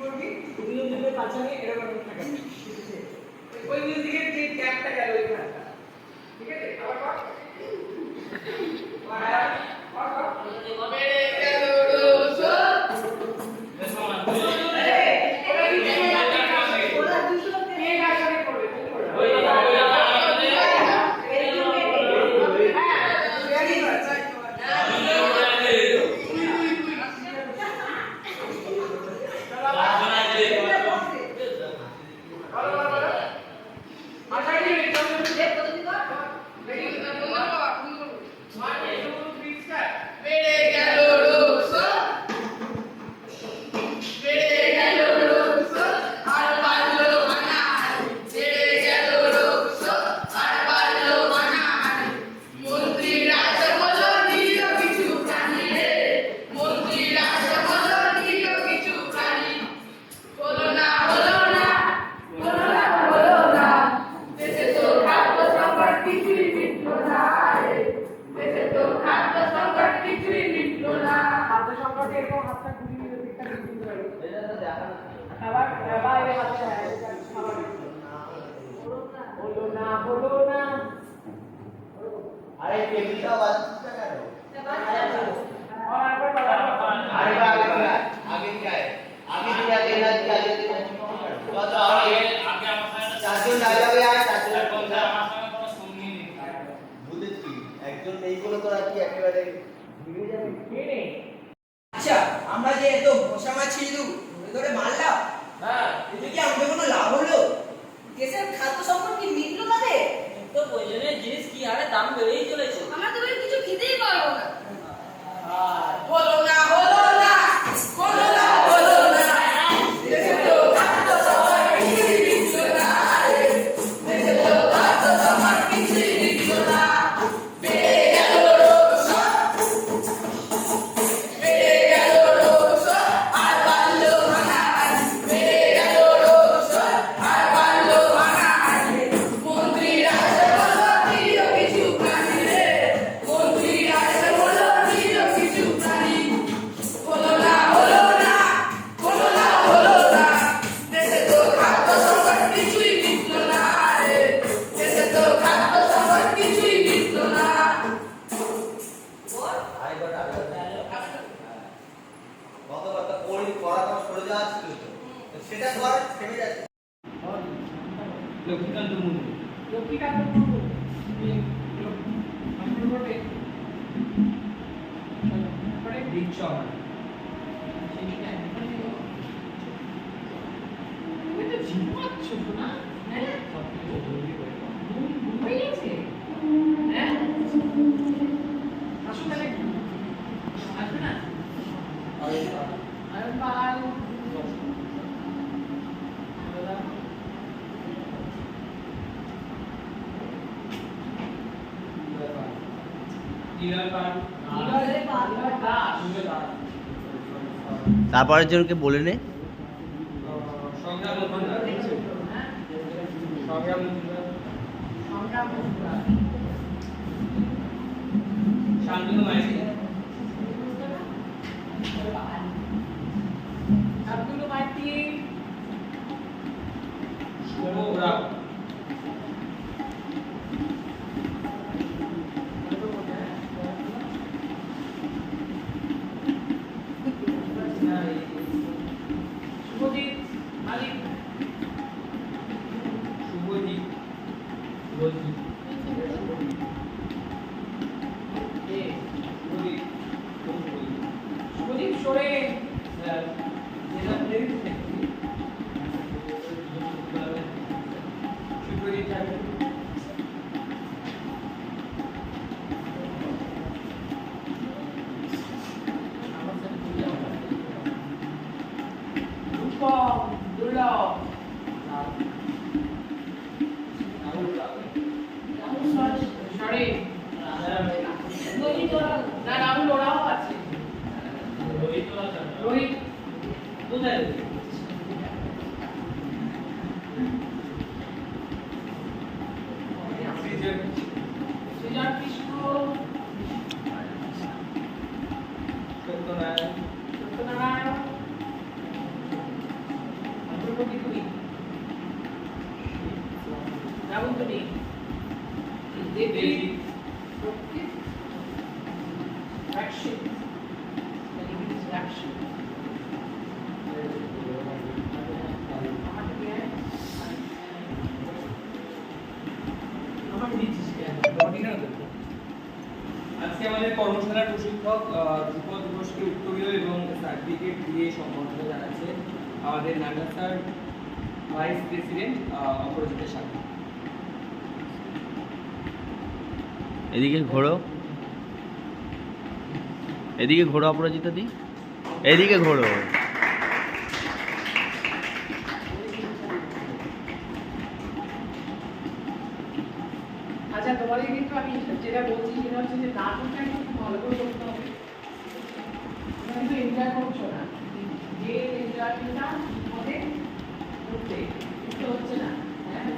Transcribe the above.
করবি দুজন দিকে পাঁচানে এরকম থাকে ঠিক আছে ওই মিউজিকের যে ট্যাগটা গেল ওই ট্যাগটা ঠিক আছে আবার কর अरे टेबलটা বাজছে কেন आगे क्या है आगे क्या देना चाहिए आगे देना चाहिए तो आगे আমার চারজন ডায়লগে আর চারজন বলতে আমার সঙ্গে কোনো সঙ্গী নেই বুঝেছি একজন নেই বলে তো আর কি একেবারে ভিড়ে যাবে কে নেই আচ্ছা আমরা যে এত বসামা ছিল ধরে মারলাম হ্যাঁ এতে কি আমাদের কোনো লাভ হলো দেশের খাদ্য সংকট কি মিটলো তাদের তো প্রয়োজনীয় জিনিস কি হারে দাম বেড়েই চলেছে আমরা তো কিছু খেতেই পারবো না আর হলো না হলো না হলো না হলো না দেশে তো খাদ্য সবার কিছুই মিটলো না দেশে তো খাদ্য সবার কিছুই মিটলো না বেড়ে গেল রোগ বেড়ে গেল রোগ আর বাড়লো হানাহানি বেড়ে গেল রোগ আর বাড়লো হানাহানি মন্ত্রীরা এসে বলল প্রিয় কিছু প্রাণী রে মন্ত্রীরা এসে বলল প্রিয় কিছু প্রাণী হলো না হলো না হলো না হলো না দেশে তো খাদ্য সংকট কিছুই মিটলো না রে দেশে তো খাদ্য সংকট কিছুই মিটলো না কত কথা পড়াটা সরে যাওয়া ছিল তো সেটা কর থেমে যাচ্ছে লক্ষ্মীকান্ত মুর্মু লক্ষ্মীকান্ত মুর্মু রোডে পরে বিচ্ছর তুমি তো ঝিমাচ্ছ না হ্যাঁ ঘুমিয়ে গেছে হ্যাঁ আসো তাহলে আসবে না আয়ন পাল তারপরের জনকে বলে নে সংগ্রাম সংগ্রাম শান্তনু মাইতি আব্দুল মাইতি শুভ রাও শুভজিৎ মালিক শুভজিৎ শুভজিৎ সোরেন যেটা প্লেলিস্ট দেখছি শুভজিৎ ঠাকুর রূপম দুর্লভ সরে না রাহুল ওরাও আছে রোহিত কোথায় সৃজন কৃষ্ণ সত্যনারায়ণ সত্যনারায়ণ রামন্তনী দেবী প্রকৃতি অ্যাকশন ইংলিশ অ্যাকশন আমার দিচ্ছিস কেন বডি না দেখো আজকে আমাদের কর্মশালার প্রশিক্ষক ধ্রুপদ ঘোষকে উত্তরীয় এবং সার্টিফিকেট দিয়ে সম্মানিত জানাচ্ছে আমাদের নাগা স্যার ভাইস প্রেসিডেন্ট অপরাজিতা সাথে। এদিকে ঘোরো, এদিকে ঘোরো অপরাজিতা দি, এদিকে ঘোরো। আচ্ছা তোমাদের কিন্তু আমি যেটা বলছি সেটা হচ্ছে যে নাটকটা একটু ভালো করে করতে হবে তোমরা কিন্তু এনজয় করছো না যে এনজয়মেন্টটা তোমাদের করতে হচ্ছে না হ্যাঁ